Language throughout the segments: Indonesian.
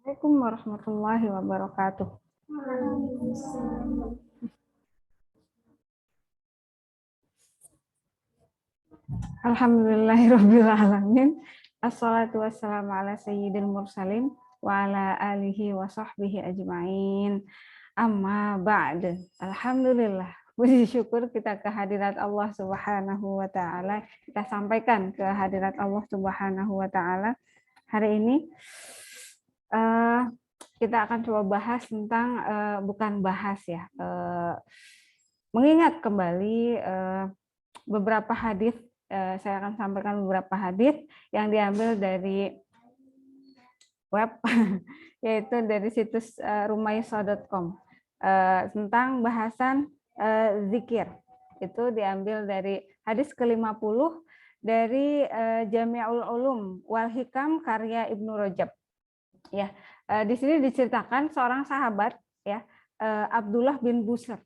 Assalamualaikum warahmatullahi wabarakatuh. Alhamdulillahirabbil alamin. Assalatu wassalamu ala sayyidil mursalin wa ala alihi wa sahbihi ajmain. Amma ba'd. Alhamdulillah. Puji syukur kita kehadirat Allah Subhanahu wa taala. Kita sampaikan kehadirat Allah Subhanahu wa taala. Hari ini kita akan coba bahas tentang bukan bahas ya. Mengingat kembali beberapa hadis. Saya akan sampaikan beberapa hadis yang diambil dari web, yaitu dari situs rumaiso.com tentang bahasan zikir. Itu diambil dari hadis ke-50 dari Jami'ul Ulum wal Hikam karya Ibnu Rajab. Ya, di sini diceritakan seorang sahabat ya, Abdullah bin Busr.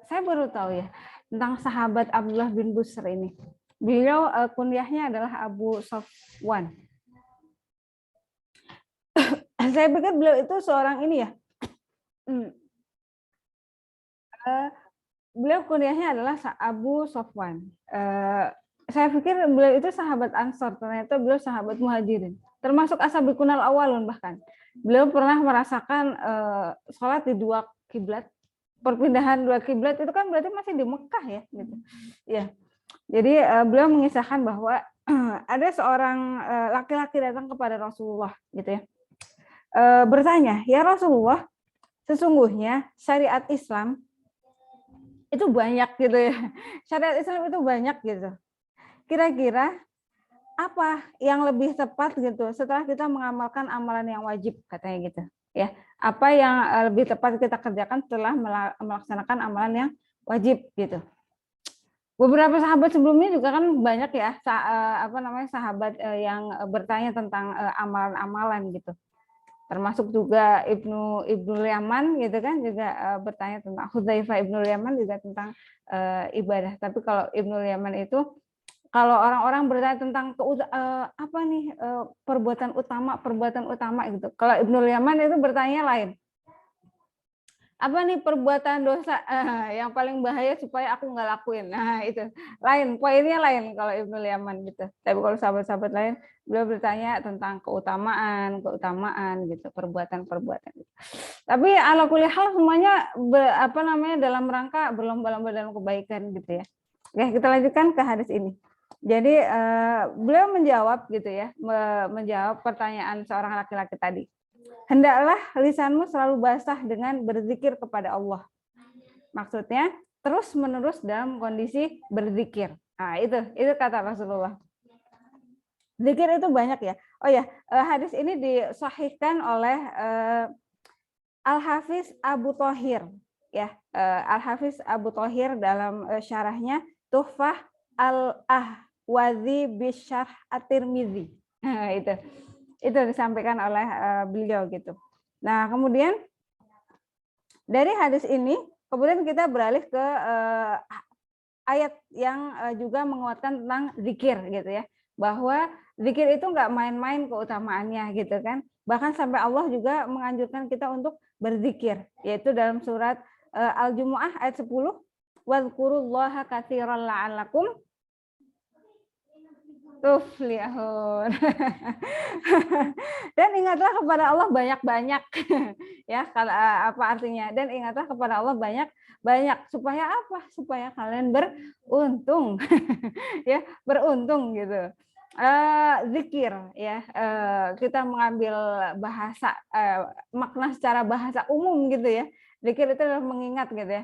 Saya baru tahu ya tentang sahabat Abdullah bin Busr ini. Beliau kunyahnya adalah Abu Sofwan. Saya pikir beliau itu seorang ini ya. Beliau kunyahnya adalah Abu Sofwan. Saya pikir beliau itu sahabat Ansor, ternyata beliau sahabat Muhajirin. Termasuk asabiqunal awalun bahkan. Beliau pernah merasakan sholat di dua kiblat. Perpindahan dua kiblat itu kan berarti masih di Mekah ya, gitu. Ya. Jadi beliau mengisahkan bahwa ada seorang laki-laki datang kepada Rasulullah gitu ya. Bertanya, "Ya Rasulullah, sesungguhnya syariat Islam itu banyak gitu ya. Syariat Islam itu banyak gitu. Kira-kira apa yang lebih tepat gitu setelah kita mengamalkan amalan yang wajib," katanya gitu ya. Apa yang lebih tepat kita kerjakan setelah melaksanakan amalan yang wajib gitu. Beberapa sahabat sebelumnya juga kan banyak ya sahabat yang bertanya tentang amalan-amalan gitu. Termasuk juga Ibnu Yaman gitu kan juga bertanya tentang Hudzaifah Ibnu Yaman juga tentang ibadah. Tapi kalau Ibnu Yaman itu kalau orang-orang bertanya tentang perbuatan utama gitu. Kalau Ibnu Yaman itu bertanya lain. Apa nih perbuatan dosa yang paling bahaya supaya aku nggak lakuin. Nah itu lain, poinnya lain kalau Ibnu Yaman gitu. Tapi kalau sahabat-sahabat lain beliau bertanya tentang keutamaan gitu, perbuatan gitu. Tapi ala kulli hal semuanya dalam rangka berlomba-lomba dalam kebaikan gitu ya. Oke, kita lanjutkan ke hadis ini. Jadi beliau menjawab gitu ya, menjawab pertanyaan seorang laki-laki tadi. Hendaklah lisanmu selalu basah dengan berzikir kepada Allah. Maksudnya terus-menerus dalam kondisi berzikir. Nah, itu kata Rasulullah. Zikir itu banyak ya. Oh ya, hadis ini disahihkan oleh Al-Hafiz Abu Thahir ya. Al-Hafiz Abu Thahir dalam syarahnya Tuhfah Al-Ahwazi bisyarh At-Tirmizi. Nah, itu disampaikan oleh beliau gitu. Nah, kemudian dari hadis ini kemudian kita beralih ke ayat yang juga menguatkan tentang zikir gitu ya, bahwa zikir itu nggak main-main keutamaannya gitu kan. Bahkan sampai Allah juga menganjurkan kita untuk berzikir, yaitu dalam surat Al-Jumu'ah ayat 10, wadhkurullaha katsiran la'allakum tuflihun. Dan ingatlah kepada Allah banyak-banyak. Ya, apa artinya? Dan ingatlah kepada Allah banyak-banyak supaya apa? Supaya kalian beruntung. Ya, beruntung gitu. Zikir ya. Kita mengambil bahasa makna secara bahasa umum gitu ya. Zikir itu adalah mengingat gitu ya.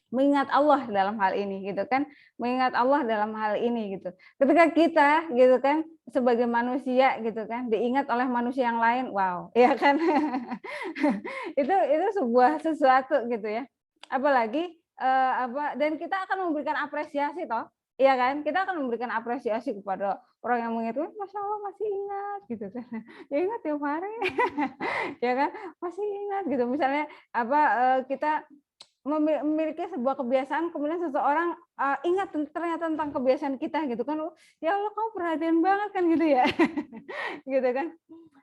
Mengingat Allah dalam hal ini gitu kan, mengingat Allah dalam hal ini gitu. Ketika kita gitu kan sebagai manusia gitu kan diingat oleh manusia yang lain, wow, ya kan. itu sebuah sesuatu gitu ya. Apalagi dan kita akan memberikan apresiasi toh. Iya kan? Kita akan memberikan apresiasi kepada orang yang mengingat, Masya Allah masih ingat gitu kan. Ya ingat tiap hari. Ya kan? Masih ingat gitu. Misalnya kita memiliki sebuah kebiasaan, kemudian seseorang ingat ternyata tentang kebiasaan kita gitu kan, ya Allah kamu perhatian banget kan gitu ya. Gitu kan.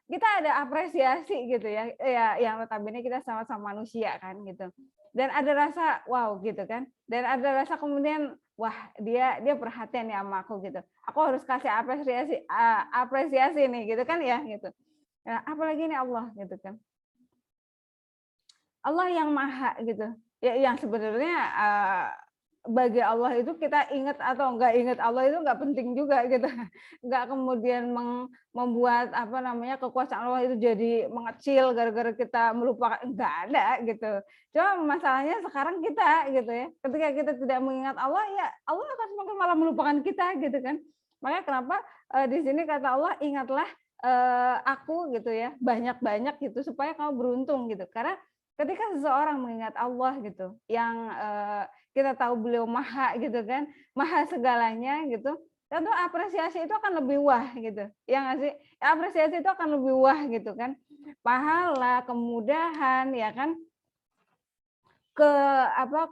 kita ada apresiasi gitu ya, ya yang notabene kita sama-sama manusia kan gitu. Dan ada rasa wow gitu kan. Dan ada rasa kemudian wah dia perhatian ya sama aku gitu. Aku harus kasih apresiasi nih gitu kan ya gitu. Nah, apalagi ini Allah gitu kan. Allah yang maha gitu. Ya yang sebenarnya bagi Allah itu kita ingat atau enggak ingat Allah itu enggak penting juga gitu. Enggak kemudian membuat apa namanya kekuasaan Allah itu jadi mengecil gara-gara kita melupakan, enggak ada gitu. Cuma masalahnya sekarang kita gitu ya. Ketika kita tidak mengingat Allah ya Allah akan semakin malah melupakan kita gitu kan. Makanya kenapa di sini kata Allah ingatlah aku gitu ya banyak-banyak gitu supaya kamu beruntung gitu. Karena ketika seseorang mengingat Allah gitu yang kita tahu beliau maha gitu kan, maha segalanya gitu, tentu apresiasi itu akan lebih wah gitu. Ya nggak sih? Apresiasi itu akan lebih wah gitu kan. Pahala, kemudahan ya kan,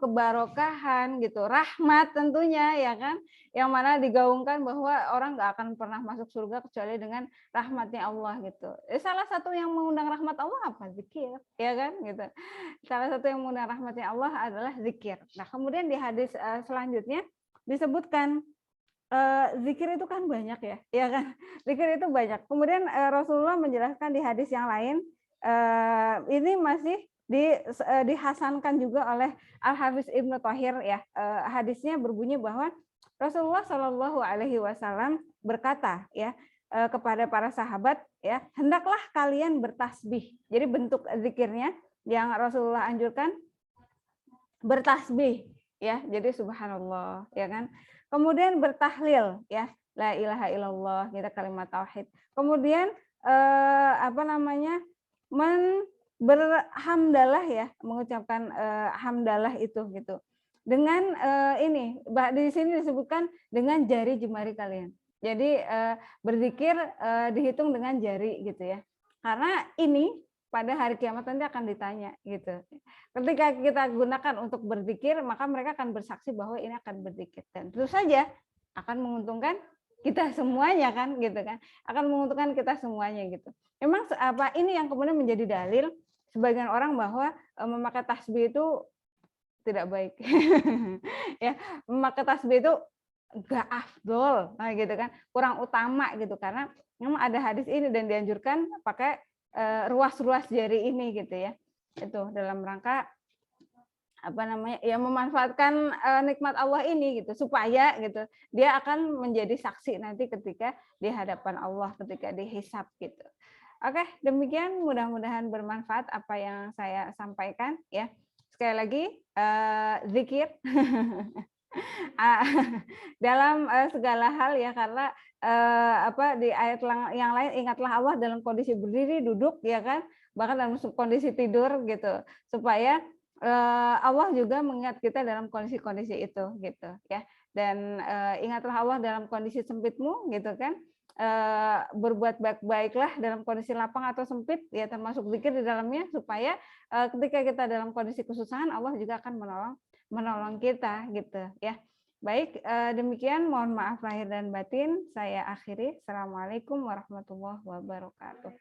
kebarokahan gitu, rahmat tentunya ya kan, yang mana digaungkan bahwa orang nggak akan pernah masuk surga kecuali dengan rahmatnya Allah gitu. Salah satu yang mengundang rahmat Allah apa? Zikir, ya kan gitu. Salah satu yang mengundang rahmatnya Allah adalah zikir. Nah kemudian di hadis selanjutnya disebutkan zikir itu kan banyak ya kan? Zikir itu banyak. Kemudian Rasulullah menjelaskan di hadis yang lain, ini masih dihasankan juga oleh Al-Hafiz Ibnu Thahir ya. Hadisnya berbunyi bahwa Rasulullah Shallallahu Alaihi Wasallam berkata ya kepada para sahabat ya, hendaklah kalian bertasbih. Jadi bentuk zikirnya yang Rasulullah anjurkan bertasbih ya. Jadi subhanallah ya kan. Kemudian bertahlil ya, la ilaha illallah, kita kalimat tauhid. Kemudian berhamdalah ya, mengucapkan hamdalah itu gitu. Dengan ini di sini disebutkan dengan jari jemari kalian. Jadi berzikir dihitung dengan jari gitu ya. Karena ini pada hari kiamat nanti akan ditanya gitu. Ketika kita gunakan untuk berzikir, maka mereka akan bersaksi bahwa ini akan berzikir dan tentu saja akan menguntungkan kita semuanya kan gitu kan. Akan menguntungkan kita semuanya gitu. Memang apa ini yang kemudian menjadi dalil sebagian orang bahwa memakai tasbih itu tidak baik. Ya, memakai tasbih itu enggak afdol, nah gitu kan. Kurang utama gitu karena memang ada hadis ini dan dianjurkan pakai ruas-ruas jari ini gitu ya. Itu dalam rangka apa namanya ya memanfaatkan nikmat Allah ini gitu supaya gitu dia akan menjadi saksi nanti ketika di hadapan Allah ketika dihisab gitu. Oke, demikian mudah-mudahan bermanfaat apa yang saya sampaikan ya. Sekali lagi zikir dalam segala hal ya karena di ayat yang lain ingatlah Allah dalam kondisi berdiri, duduk ya kan, bahkan dalam kondisi tidur gitu supaya Allah juga mengingat kita dalam kondisi-kondisi itu gitu ya. Dan ingatlah Allah dalam kondisi sempitmu gitu kan. Berbuat baik-baiklah dalam kondisi lapang atau sempit ya termasuk zikir di dalamnya supaya ketika kita dalam kondisi kesusahan Allah juga akan menolong kita gitu ya. Baik, demikian mohon maaf lahir dan batin saya akhiri. Assalamualaikum warahmatullahi wabarakatuh.